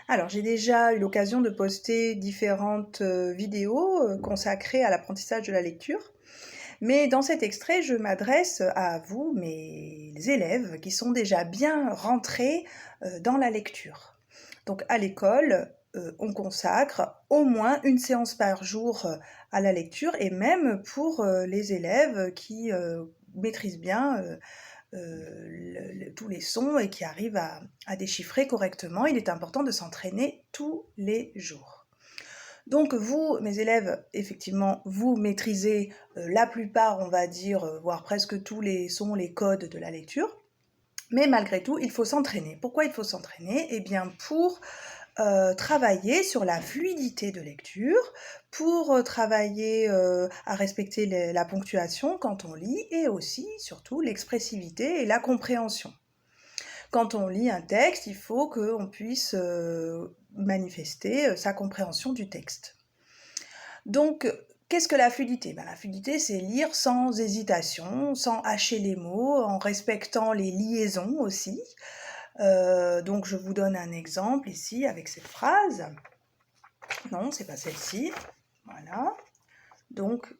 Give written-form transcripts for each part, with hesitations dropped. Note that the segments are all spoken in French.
Alors, j'ai déjà eu l'occasion de poster différentes vidéos consacrées à l'apprentissage de la lecture, mais dans cet extrait, je m'adresse à vous, mes élèves, qui sont déjà bien rentrés dans la lecture. Donc, à l'école, on consacre au moins une séance par jour à la lecture, et même pour les élèves qui maîtrisent bien tous les sons et qui arrivent à déchiffrer correctement, il est important de s'entraîner tous les jours. Donc vous, mes élèves, effectivement, vous maîtrisez la plupart, on va dire, voire presque tous les sons, les codes de la lecture, mais malgré tout, il faut s'entraîner. Pourquoi il faut s'entraîner? Eh bien, pour travailler sur la fluidité de lecture, pour travailler à respecter la ponctuation quand on lit, et aussi, surtout, l'expressivité et la compréhension. Quand on lit un texte, il faut qu'on puisse manifester sa compréhension du texte. Donc, qu'est-ce que la fluidité? La fluidité, c'est lire sans hésitation, sans hacher les mots, en respectant les liaisons aussi. Donc, je vous donne un exemple ici avec cette phrase. Non, c'est pas celle-ci. Voilà. Donc,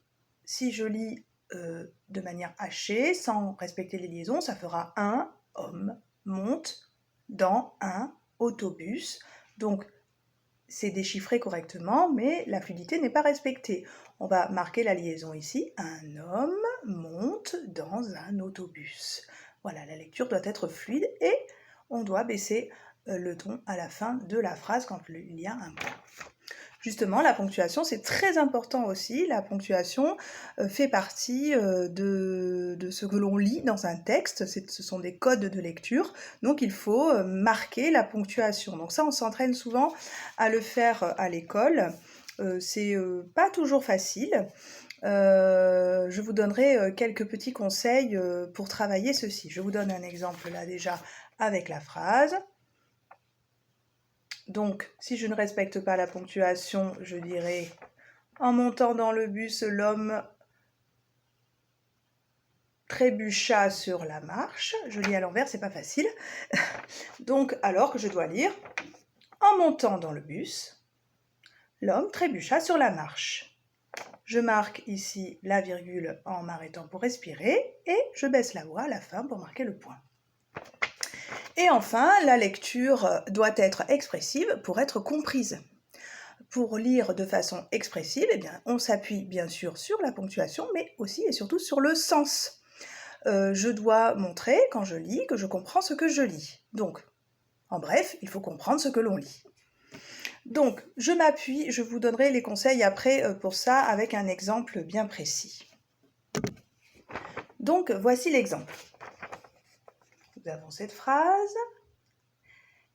si je lis de manière hachée, sans respecter les liaisons, ça fera un homme monte dans un autobus. Donc, c'est déchiffré correctement, mais la fluidité n'est pas respectée. On va marquer la liaison ici. Un homme monte dans un autobus. Voilà, la lecture doit être fluide et on doit baisser le ton à la fin de la phrase quand il y a un point. Justement, la ponctuation, c'est très important aussi. La ponctuation fait partie de ce que l'on lit dans un texte. Ce sont des codes de lecture. Donc, il faut marquer la ponctuation. Donc ça, on s'entraîne souvent à le faire à l'école. C'est pas toujours facile. Je vous donnerai quelques petits conseils pour travailler ceci. Je vous donne un exemple là déjà avec la phrase. Donc, si je ne respecte pas la ponctuation, je dirais « En montant dans le bus, l'homme trébucha sur la marche ». Je lis à l'envers, c'est pas facile. Donc, alors que je dois lire « En montant dans le bus, l'homme trébucha sur la marche ». Je marque ici la virgule en m'arrêtant pour respirer et je baisse la voix à la fin pour marquer le point. Et enfin, la lecture doit être expressive pour être comprise. Pour lire de façon expressive, eh bien, on s'appuie bien sûr sur la ponctuation, mais aussi et surtout sur le sens. Je dois montrer, quand je lis, que je comprends ce que je lis. Donc, en bref, il faut comprendre ce que l'on lit. Donc, je m'appuie, je vous donnerai les conseils après pour ça avec un exemple bien précis. Donc, voici l'exemple. Nous avons cette phrase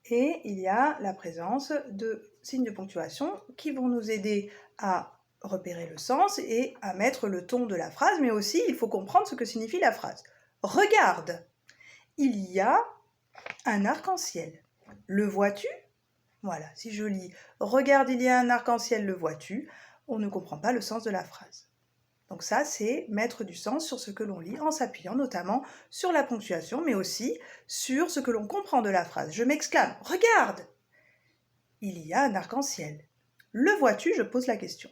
et il y a la présence de signes de ponctuation qui vont nous aider à repérer le sens et à mettre le ton de la phrase, mais aussi il faut comprendre ce que signifie la phrase. Regarde, il y a un arc-en-ciel. Le vois-tu? Voilà, si je lis « Regarde, il y a un arc-en-ciel, le vois-tu ?» on ne comprend pas le sens de la phrase. Donc ça, c'est mettre du sens sur ce que l'on lit en s'appuyant notamment sur la ponctuation, mais aussi sur ce que l'on comprend de la phrase. Je m'exclame « Regarde ! Il y a un arc-en-ciel. Le vois-tu ?» Je pose la question.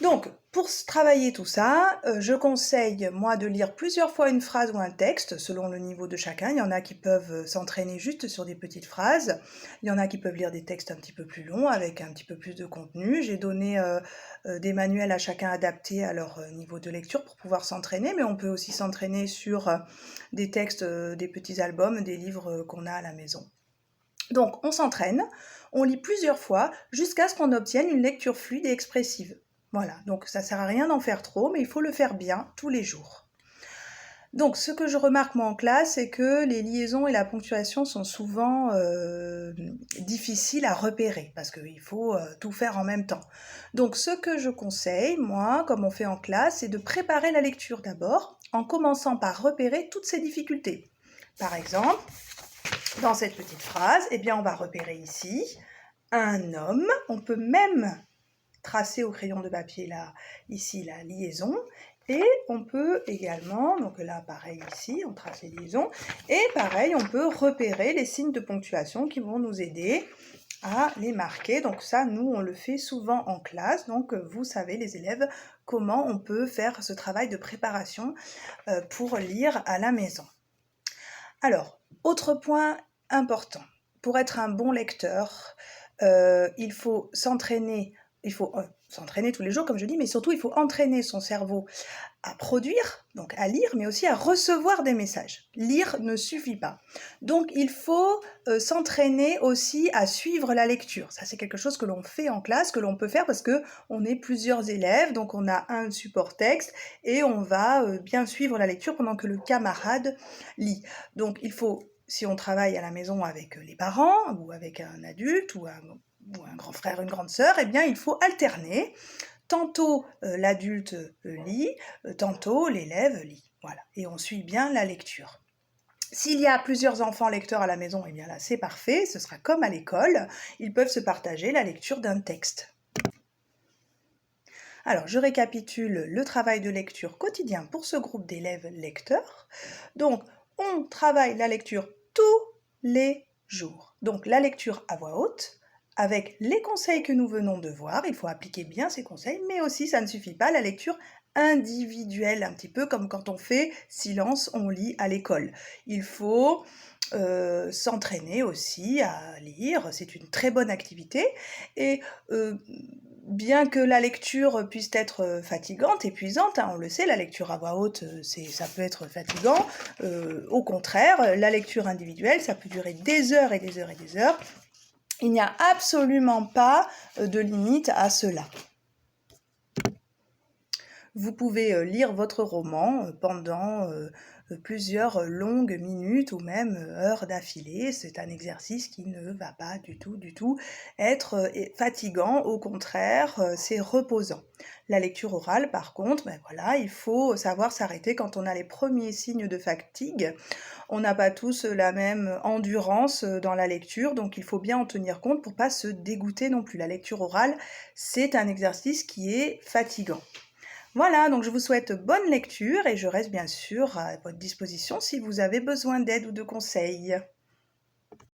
Donc, pour travailler tout ça, je conseille, moi, de lire plusieurs fois une phrase ou un texte, selon le niveau de chacun. Il y en a qui peuvent s'entraîner juste sur des petites phrases. Il y en a qui peuvent lire des textes un petit peu plus longs, avec un petit peu plus de contenu. J'ai donné des manuels à chacun adaptés à leur niveau de lecture pour pouvoir s'entraîner, mais on peut aussi s'entraîner sur des textes, des petits albums, des livres qu'on a à la maison. Donc, on s'entraîne, on lit plusieurs fois jusqu'à ce qu'on obtienne une lecture fluide et expressive. Voilà, donc ça ne sert à rien d'en faire trop, mais il faut le faire bien tous les jours. Donc, ce que je remarque moi en classe, c'est que les liaisons et la ponctuation sont souvent difficiles à repérer, parce qu'il faut tout faire en même temps. Donc, ce que je conseille, moi, comme on fait en classe, c'est de préparer la lecture d'abord, en commençant par repérer toutes ces difficultés. Par exemple, dans cette petite phrase, eh bien, on va repérer ici un homme. On peut même tracer au crayon de papier là, ici la liaison. Et on peut également, donc là pareil ici, on trace les liaisons, et pareil on peut repérer les signes de ponctuation qui vont nous aider à les marquer. Donc ça, nous, on le fait souvent en classe. Donc vous savez, les élèves, comment on peut faire ce travail de préparation pour lire à la maison. Alors, autre point important, pour être un bon lecteur, il faut s'entraîner tous les jours, comme je dis, mais surtout il faut entraîner son cerveau à produire, donc à lire, mais aussi à recevoir des messages. Lire ne suffit pas. Donc il faut s'entraîner aussi à suivre la lecture. Ça, c'est quelque chose que l'on fait en classe, que l'on peut faire parce qu'on est plusieurs élèves, donc on a un support texte et on va bien suivre la lecture pendant que le camarade lit. Donc il faut, si on travaille à la maison avec les parents ou avec un adulte ou un grand frère, une grande sœur, eh bien il faut alterner. Tantôt l'adulte lit, tantôt l'élève lit. Voilà. Et on suit bien la lecture. S'il y a plusieurs enfants lecteurs à la maison, eh bien là c'est parfait, ce sera comme à l'école, ils peuvent se partager la lecture d'un texte. Alors je récapitule le travail de lecture quotidien pour ce groupe d'élèves lecteurs. Donc on travaille la lecture tous les jours. Donc la lecture à voix haute, avec les conseils que nous venons de voir, il faut appliquer bien ces conseils, mais aussi ça ne suffit pas, la lecture individuelle, un petit peu comme quand on fait silence, on lit à l'école. Il faut s'entraîner aussi à lire, c'est une très bonne activité, et bien que la lecture puisse être fatigante, épuisante, hein, on le sait, la lecture à voix haute, ça peut être fatigant, au contraire, la lecture individuelle, ça peut durer des heures et des heures et des heures. Il n'y a absolument pas de limite à cela. Vous pouvez lire votre roman pendant plusieurs longues minutes ou même heures d'affilée. C'est un exercice qui ne va pas du tout être fatigant. Au contraire, c'est reposant. La lecture orale, par contre, ben voilà, il faut savoir s'arrêter quand on a les premiers signes de fatigue. On n'a pas tous la même endurance dans la lecture, donc il faut bien en tenir compte pour ne pas se dégoûter non plus. La lecture orale, c'est un exercice qui est fatigant. Voilà, donc je vous souhaite bonne lecture et je reste bien sûr à votre disposition si vous avez besoin d'aide ou de conseils.